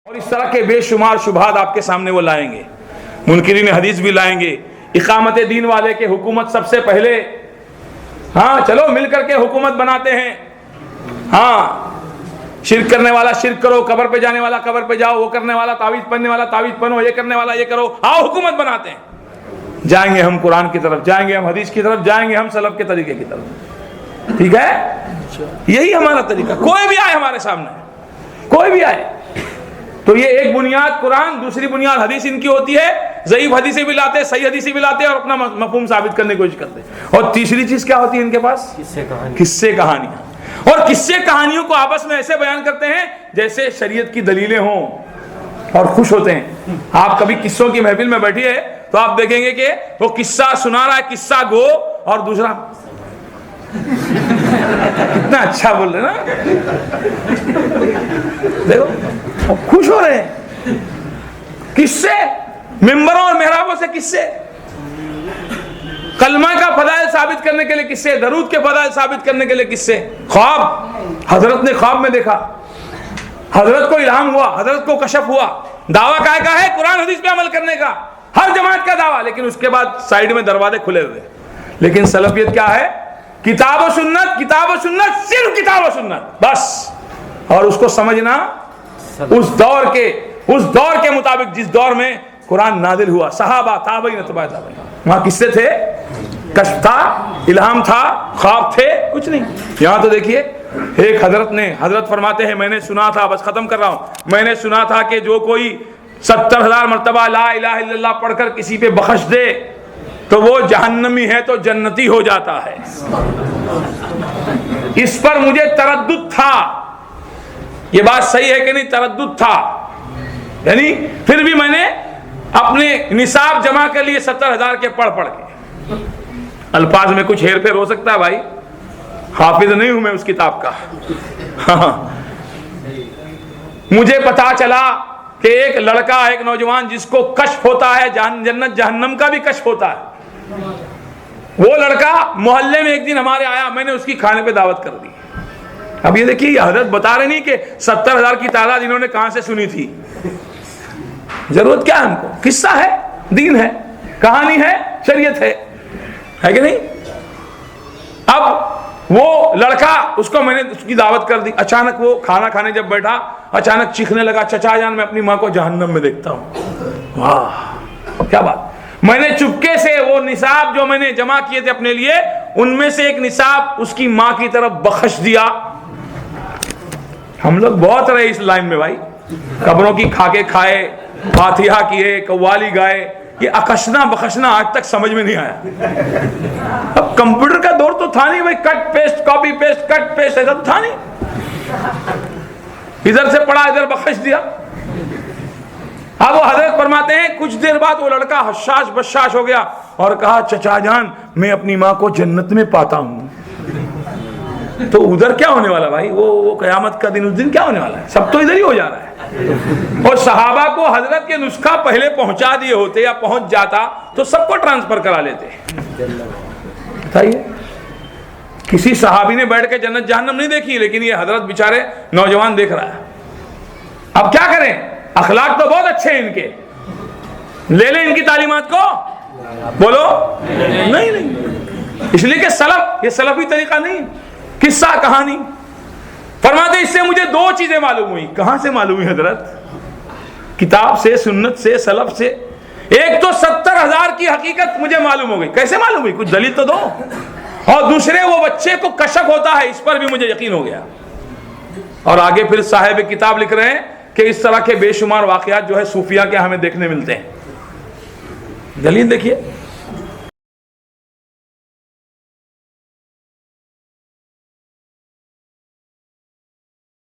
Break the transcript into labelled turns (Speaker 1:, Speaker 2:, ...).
Speaker 1: اور اس طرح کے بے شمار شبہات آپ کے سامنے وہ لائیں گے، منکرین حدیث بھی لائیں گے، اقامت دین والے کے حکومت سب سے پہلے، ہاں چلو مل کر کے حکومت بناتے ہیں، ہاں شرک کرنے والا شرک کرو، قبر پہ جانے والا قبر پہ جاؤ، وہ کرنے والا تعویذ پڑھنے والا تعویذ پڑھو، یہ کرنے والا یہ کرو، آؤ حکومت بناتے ہیں۔ جائیں گے ہم قرآن کی طرف، جائیں گے ہم حدیث کی طرف، جائیں گے ہم سلف کے طریقے کی طرف، ٹھیک ہے؟ یہی ہمارا طریقہ، کوئی بھی آئے ہمارے سامنے، کوئی بھی آئے تو یہ ایک بنیاد قرآن، دوسری بنیاد حدیث ان کی ہوتی ہے، ضعیف حدیثیں بھی لاتے، صحیح حدیثیں بھی لاتے اور اپنا مفہوم ثابت کرنے کی کوشش کرتے، اور تیسری چیز کیا ہوتی ہے ان کے پاس؟ قصے کہانیاں، اور قصے کہانیوں کو آپس میں ایسے بیان کرتے ہیں جیسے شریعت کی دلیلیں ہوں اور خوش ہوتے ہیں۔ آپ کبھی قصوں کی محفل میں بیٹھیے تو آپ دیکھیں گے کہ وہ قصہ سنا رہا ہے، قصہ گو، اور دوسرا کتنا اچھا بول رہے نا، دیکھو خوش ہو رہے ہیں، قصے ممبروں اور محرابوں سے قصے، کلمہ کا فضائل ثابت کرنے کے لیے قصے، درود کے فضائل ثابت کرنے کے لیے قصے، خواب، حضرت نے خواب میں دیکھا، حضرت کو الہام ہوا، حضرت کو کشف ہوا، دعویٰ کا ہے قرآن حدیث پہ عمل کرنے کا، ہر جماعت کا دعویٰ، لیکن اس کے بعد سائیڈ میں دروازے کھلے ہوئے۔ لیکن سلفیت کیا ہے؟ کتاب و سنت، کتاب و سنت، صرف کتاب و سنت بس، اور اس کو سمجھنا اس دور کے مطابق جس دور میں قرآن نازل ہوا، صحابہ، تابعین، تبع تابعین، وہاں قصے تھے، کشف تھا، الہام تھا، خواب تھے، کچھ نہیں۔ یہاں تو دیکھیے ایک حضرت فرماتے ہیں، میں نے سنا تھا، بس ختم کر رہا ہوں، میں نے سنا تھا کہ جو کوئی 70,000 مرتبہ لا الہ الا اللہ پڑھ کر کسی پہ بخش دے تو وہ جہنمی ہے تو جنتی ہو جاتا ہے۔ اس پر مجھے تردد تھا، یہ بات صحیح ہے کہ نہیں؟ تردد تھا، یعنی پھر بھی میں نے اپنے نصاب جمع کر لیے 70,000 کے پڑھ کے۔ الفاظ میں کچھ ہیر پھیر ہو سکتا ہے بھائی، حافظ نہیں ہوں میں اس کتاب کا۔ مجھے پتا چلا کہ ایک لڑکا، ایک نوجوان جس کو کشف ہوتا ہے، جنت جہنم کا بھی کشف ہوتا ہے، وہ لڑکا محلے میں ایک دن ہمارے آیا، میں نے اس کی کھانے پہ دعوت کر دی۔ اب یہ دیکھیے حضرت بتا رہے نہیں کہ 70,000 کی تعداد انہوں نے کہاں سے سنی تھی، ضرورت کیا ہے ہم کو؟ قصہ ہے، دین ہے، کہانی ہے، شریعت ہے کہ نہیں؟ اب وہ لڑکا، اس کو میں نے اس کی دعوت کر دی، اچانک وہ کھانا کھانے جب بیٹھا اچانک چیخنے لگا، چچا جان میں اپنی ماں کو جہنم میں دیکھتا ہوں۔ واہ کیا بات! میں نے چپکے سے وہ نصاب جو میں نے جمع کیے تھے اپنے لیے، ان میں سے ایک نصاب اس کی ماں کی طرف بخش دیا۔ ہم لوگ بہت رہے اس لائن میں بھائی، قبروں کی کھاکے کھائے، فاتحہ کیے، قوالی گائے، یہ اکشنا بخشنا آج تک سمجھ میں نہیں آیا۔ اب کمپیوٹر کا دور تو تھا نہیں بھائی، کٹ پیسٹ کاپی پیسٹ کٹ پیسٹ، ایسا تو تھا نہیں، ادھر سے پڑھا ادھر بخش دیا۔ اب وہ حضرت فرماتے ہیں کچھ دیر بعد وہ لڑکا حشاش بشاش ہو گیا اور کہا، چچا جان میں اپنی ماں کو جنت میں پاتا ہوں۔ تو ادھر کیا ہونے والا بھائی؟ وہ قیامت کا دن، اس دن کیا ہونے والا ہے؟ سب تو ادھر ہی ہو جا رہا ہے۔ اور صحابہ کو حضرت کے نسخہ پہلے پہنچا دیے ہوتے یا پہنچ جاتا تو سب کو ٹرانسفر کرا لیتے۔ بتائیے، کسی صحابی نے بیٹھ کے جنت جہنم نہیں دیکھی، لیکن یہ حضرت بیچارے نوجوان دیکھ رہا ہے۔ اب کیا کریں؟ اخلاق تو بہت اچھے ہیں ان کے، لے لیں ان کی تعلیمات کو؟ بولو نہیں، اس لیے کہ سلف، یہ سلفی طریقہ نہیں، قصہ کہانی۔ فرماتے اس سے مجھے دو چیزیں معلوم ہوئی۔ کہاں سے معلوم ہوئی حضرت؟ کتاب سے، سنت سے، سلف سے۔ ایک تو 70,000 کی حقیقت مجھے معلوم ہو گئی، کیسے معلوم ہوئی؟ کچھ دلیل تو دو۔ اور دوسرے وہ بچے کو کشف ہوتا ہے، اس پر بھی مجھے یقین ہو گیا۔ اور آگے پھر صاحب کتاب لکھ رہے ہیں کہ اس طرح کے بے شمار واقعات جو ہے صوفیہ کے ہمیں دیکھنے ملتے ہیں۔ دلیل دیکھیے۔